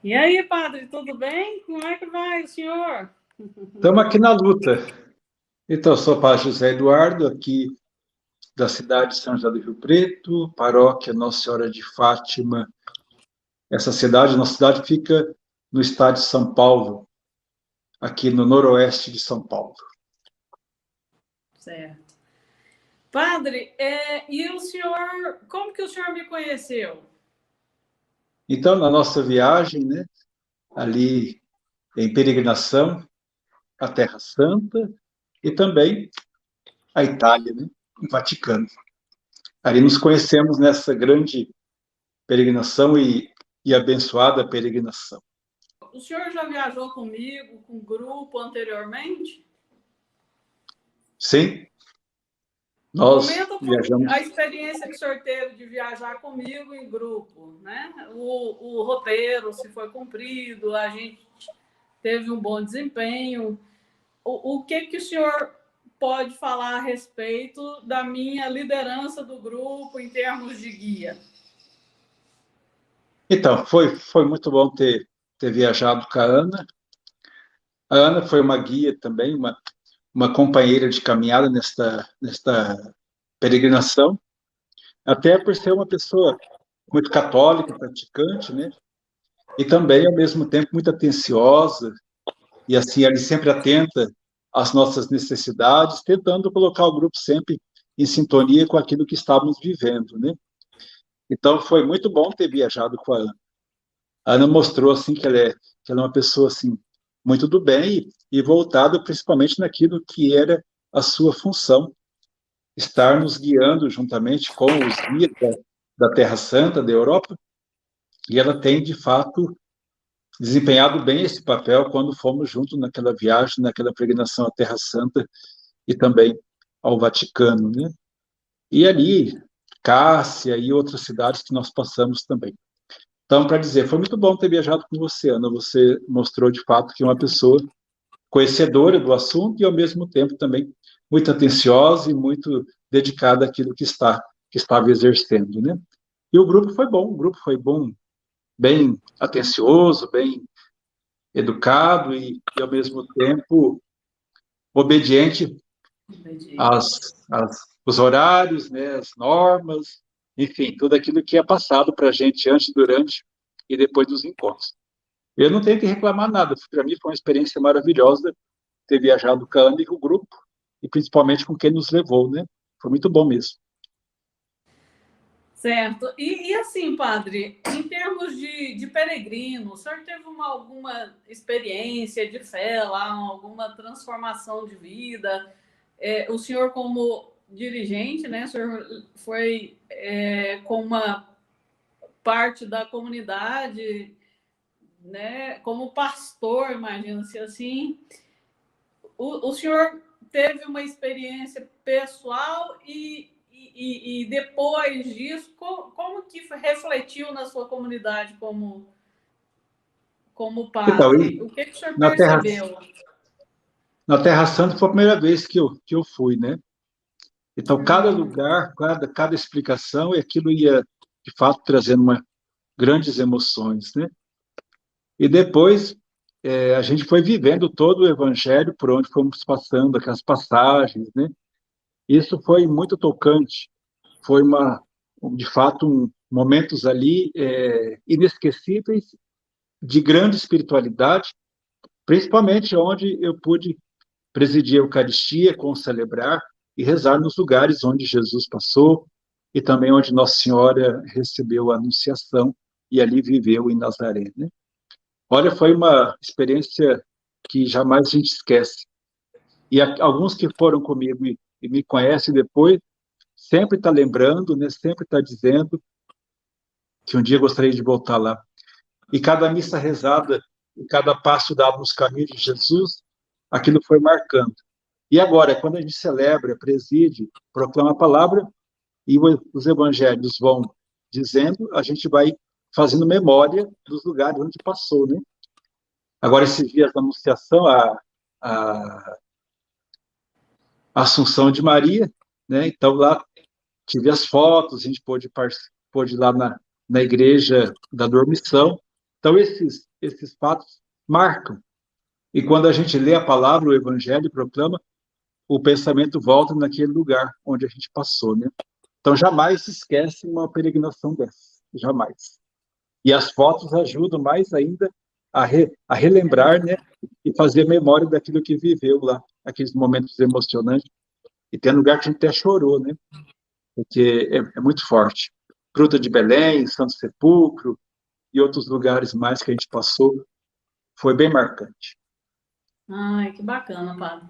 E aí, padre, tudo bem? Como é que vai o senhor? Estamos aqui na luta. Então, eu sou o padre José Eduardo, aqui da cidade de São José do Rio Preto, paróquia Nossa Senhora de Fátima. Nossa cidade fica no estado de São Paulo, aqui no noroeste de São Paulo. Certo. Padre, e o senhor, como que o senhor me conheceu? Então, na nossa viagem, né, ali em peregrinação à Terra Santa e também à Itália, né, o Vaticano. Ali nos conhecemos nessa grande peregrinação e abençoada peregrinação. O senhor já viajou comigo, com grupo anteriormente? Sim, nós Comenta a viajamos. experiência que o senhor teve de viajar comigo em grupo, né? O roteiro, se foi cumprido, a gente teve um bom desempenho. O que o senhor pode falar a respeito da minha liderança do grupo em termos de guia? Então, foi muito bom ter viajado com a Ana. A Ana foi uma guia também, uma companheira de caminhada nesta peregrinação, até por ser uma pessoa muito católica, praticante, né? E também, ao mesmo tempo, muito atenciosa, e assim, ali sempre atenta às nossas necessidades, tentando colocar o grupo sempre em sintonia com aquilo que estávamos vivendo, né? Então, foi muito bom ter viajado com a Ana. A Ana mostrou assim que ela é uma pessoa assim muito do bem e voltada principalmente naquilo que era a sua função, estar nos guiando juntamente com os guias da Terra Santa, da Europa, e ela tem de fato desempenhado bem esse papel quando fomos juntos naquela viagem, naquela peregrinação à Terra Santa e também ao Vaticano, né? E ali Cássia e outras cidades que nós passamos também. Então, para dizer, foi muito bom ter viajado com você, Ana. Você mostrou de fato que é uma pessoa conhecedora do assunto e, ao mesmo tempo, também muito atenciosa e muito dedicada àquilo que estava exercendo, né? E o grupo foi bom, bem atencioso, bem educado e ao mesmo tempo, obediente os horários, né, as normas, enfim, tudo aquilo que é passado para a gente antes, durante e depois dos encontros. Eu não tenho que reclamar nada. Para mim foi uma experiência maravilhosa ter viajado com a Ana e com o grupo, e principalmente com quem nos levou, né? Foi muito bom mesmo. Certo. E assim, padre, em termos de peregrino, o senhor teve alguma experiência de fé lá, alguma transformação de vida? O senhor, como dirigente, né, o senhor foi com uma parte da comunidade, né, como pastor, imagina-se assim. O senhor teve uma experiência pessoal e depois disso, como que refletiu na sua comunidade como Então, padre? O que o senhor na Terra, percebeu? na Terra Santa foi a primeira vez que eu fui, né? Então, cada lugar, cada explicação, e aquilo ia, de fato, trazendo grandes emoções, né? E depois, a gente foi vivendo todo o Evangelho por onde fomos passando, aquelas passagens, né? Isso foi muito tocante. Foi de fato, momentos ali inesquecíveis de grande espiritualidade, principalmente onde eu pude presidir a Eucaristia, concelebrar e rezar nos lugares onde Jesus passou e também onde Nossa Senhora recebeu a Anunciação e ali viveu em Nazaré, né? Olha, foi uma experiência que jamais a gente esquece. E alguns que foram comigo e me conhecem depois, sempre está lembrando, né? Sempre está dizendo que um dia gostaria de voltar lá. E cada missa rezada, e cada passo dado nos caminhos de Jesus, aquilo foi marcando. E agora, quando a gente celebra, preside, proclama a palavra, e os evangelhos vão dizendo, a gente vai fazendo memória dos lugares onde passou, né? Agora, esses dias da Anunciação, a Assunção de Maria, né? Então, lá tive as fotos, a gente pôde ir lá na igreja da Dormição. Então, esses fatos marcam. E quando a gente lê a palavra, o Evangelho proclama, o pensamento volta naquele lugar onde a gente passou, né? Então, jamais se esquece uma peregrinação dessa, jamais. E as fotos ajudam mais ainda a relembrar, né? E fazer memória daquilo que viveu lá, aqueles momentos emocionantes. E tem lugar que a gente até chorou, né? Porque é muito forte. Gruta de Belém, Santo Sepulcro e outros lugares mais que a gente passou, foi bem marcante. Ai, que bacana, padre.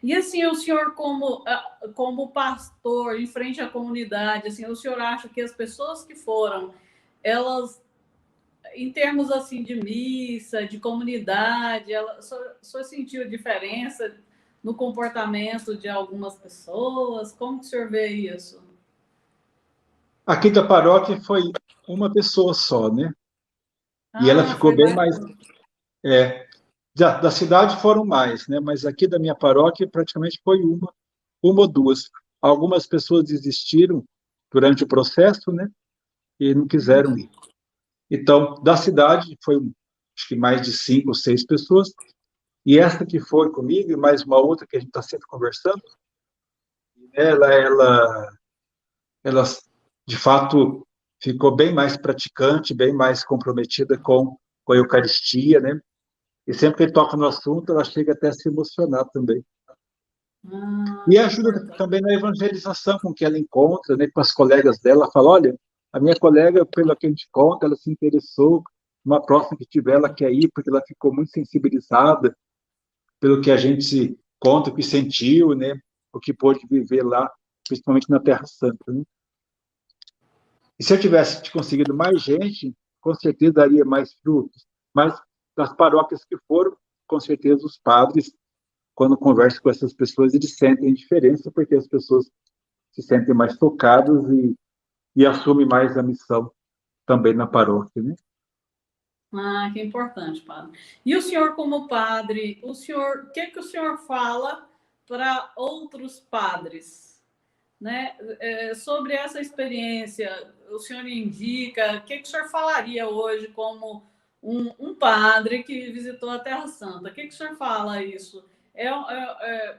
E assim, o senhor como pastor em frente à comunidade, assim, o senhor acha que as pessoas que foram, elas, em termos assim de missa, de comunidade, só sentiu diferença no comportamento de algumas pessoas? Como que o senhor vê isso? Aqui da paróquia foi uma pessoa só, né? E ela Ah, ficou foi bem mais. mais. Da cidade foram mais, né? Mas aqui da minha paróquia praticamente foi uma ou duas. Algumas pessoas desistiram durante o processo, né? E não quiseram ir. Então, da cidade foi acho que mais de 5 ou 6 pessoas. E essa que foi comigo e mais uma outra que a gente está sempre conversando, ela de fato ficou bem mais praticante, bem mais comprometida com a Eucaristia, né? E sempre que ele toca no assunto, ela chega até a se emocionar também. E Que ajuda importante. também na evangelização com que ela encontra, né, com as colegas dela. Ela fala, olha, a minha colega, pelo que a gente conta, ela se interessou, uma próxima que tiver, ela quer ir, porque ela ficou muito sensibilizada pelo que a gente conta, o que sentiu, né, o que pôde viver lá, principalmente na Terra Santa. Né? E se eu tivesse conseguido mais gente, com certeza daria mais frutos. Mas das paróquias que foram, com certeza os padres, quando conversam com essas pessoas, eles sentem diferença, porque as pessoas se sentem mais tocadas e assumem mais a missão também na paróquia. Né? Ah, que importante, padre. E o senhor, como padre, o que o senhor fala para outros padres, né? Sobre essa experiência, o senhor indica, o que o senhor falaria hoje como um padre que visitou a Terra Santa? O que o senhor fala isso?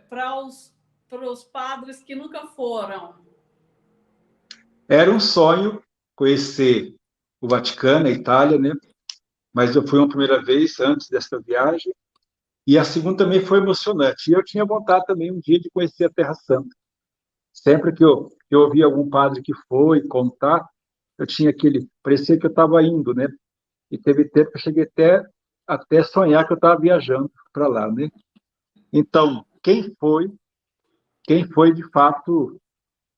Para os padres que nunca foram. Era um sonho conhecer o Vaticano, a Itália, né? Mas eu fui uma primeira vez antes dessa viagem, e a segunda também foi emocionante. E eu tinha vontade também um dia de conhecer a Terra Santa. Sempre que eu ouvia algum padre que foi contar, eu tinha parecia que eu estava indo, né? E teve tempo que eu cheguei até sonhar que eu estava viajando para lá, né? Então, quem foi de fato,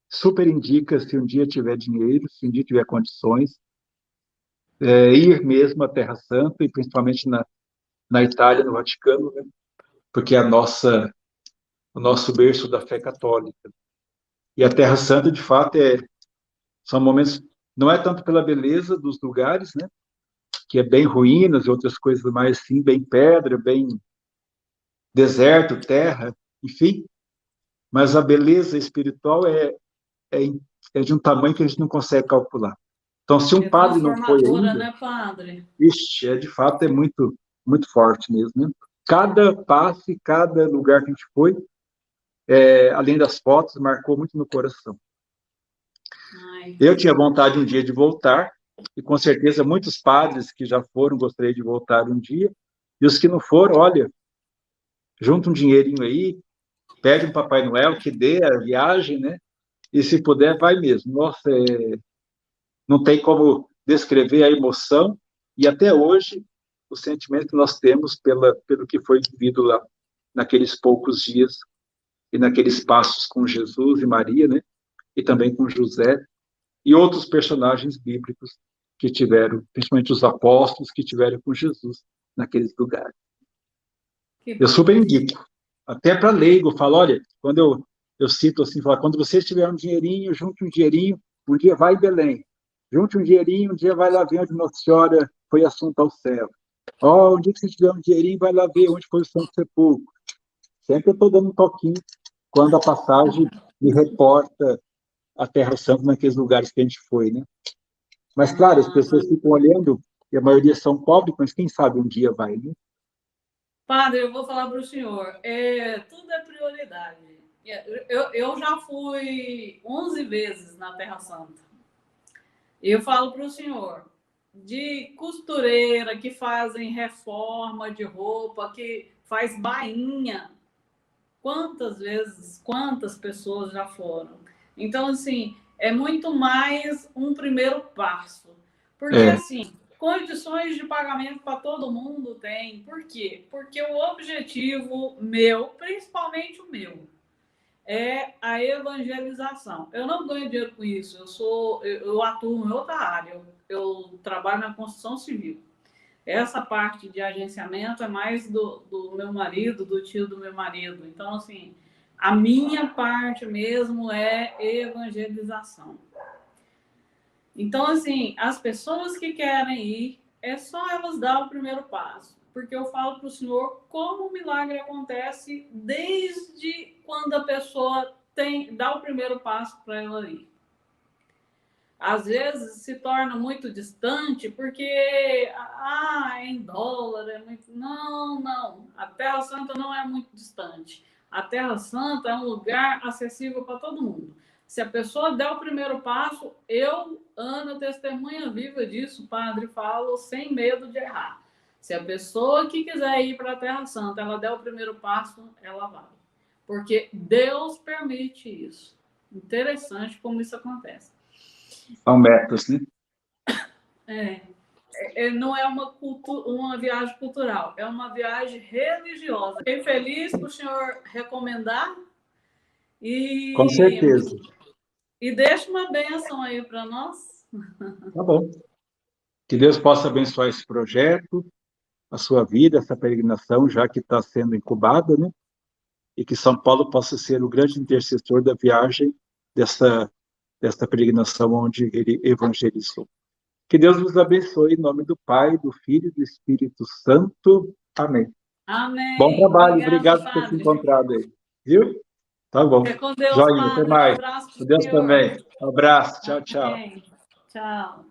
super indica, se um dia tiver dinheiro, se um dia tiver condições, ir mesmo à Terra Santa, e principalmente na Itália, no Vaticano, né? Porque é o nosso berço da fé católica. E a Terra Santa, de fato, são momentos, não é tanto pela beleza dos lugares, né? Que é bem ruínas e outras coisas mais assim, bem pedra, bem deserto, terra, enfim, mas a beleza espiritual é, é de um tamanho que a gente não consegue calcular. Então, se um É padre não foi transformadora, ainda, né, padre? ixi, de fato é muito, muito forte mesmo. Né? Cada passe, cada lugar que a gente foi, além das fotos, marcou muito no coração. Ai. Eu tinha vontade um dia de voltar, e com certeza muitos padres que já foram gostariam de voltar um dia, e os que não foram, olha, junta um dinheirinho aí, pede um Papai Noel que dê a viagem, né? E se puder, vai mesmo. Nossa, não tem como descrever a emoção e até hoje o sentimento que nós temos pelo que foi vivido lá naqueles poucos dias e naqueles passos com Jesus e Maria, né? E também com José e outros personagens bíblicos que tiveram, principalmente os apóstolos que tiveram com Jesus naqueles lugares. Que Eu bom. super indico. Até para leigo, eu falo, olha, quando eu cito assim, falo, quando você tiver um dinheirinho, junte um dinheirinho, um dia vai em Belém. Junte um dinheirinho, um dia vai lá ver onde Nossa Senhora foi assunta ao céu. Ó, um dia que você tiver um dinheirinho, vai lá ver onde foi o Santo Sepulcro. Sempre eu estou dando um toquinho quando a passagem me reporta a Terra Santa naqueles lugares que a gente foi, né? Mas, claro, as Ah, pessoas ficam olhando e a maioria são pobres, mas quem sabe um dia vai, né? Padre, eu vou falar para o senhor, tudo é prioridade. Eu já fui 11 vezes na Terra Santa. E eu falo para o senhor, de costureira que fazem reforma de roupa, que faz bainha, quantas vezes, quantas pessoas já foram? Então, assim, é muito mais um primeiro passo. Porque, assim, condições de pagamento para todo mundo tem. Por quê? Porque o objetivo meu, principalmente o meu, é a evangelização. Eu não ganho dinheiro com isso. Eu atuo em outra área. Eu trabalho na construção civil. Essa parte de agenciamento é mais do meu marido, do tio do meu marido. Então, assim, a minha parte mesmo é evangelização. Então, assim, as pessoas que querem ir, é só elas dar o primeiro passo. Porque eu falo para o senhor como o milagre acontece desde quando a pessoa dá o primeiro passo para ela ir. Às vezes se torna muito distante porque é em dólar, é muito. Não, não. A Terra Santa não é muito distante. A Terra Santa é um lugar acessível para todo mundo. Se a pessoa der o primeiro passo, Ana, testemunha viva disso, padre, falo sem medo de errar. Se a pessoa que quiser ir para a Terra Santa, ela der o primeiro passo, ela vai. Porque Deus permite isso. Interessante como isso acontece. São metas, né? Não é uma viagem cultural, é uma viagem religiosa. Fiquei feliz por o senhor recomendar Com certeza. E deixa uma bênção aí para nós. Tá bom. Que Deus possa abençoar esse projeto, a sua vida, essa peregrinação, já que está sendo incubada, né? E que São Paulo possa ser o grande intercessor da viagem desta peregrinação onde ele evangelizou. Que Deus nos abençoe em nome do Pai, do Filho e do Espírito Santo. Amém. Amém. Bom trabalho. Obrigada, Obrigado por ter se padre. encontrado aí. Viu? Tá bom. Fique com Deus, Joinha, até padre. Um mais. abraço para Com o Deus senhor. também. Um abraço. Tchau, tchau. Amém. Tchau.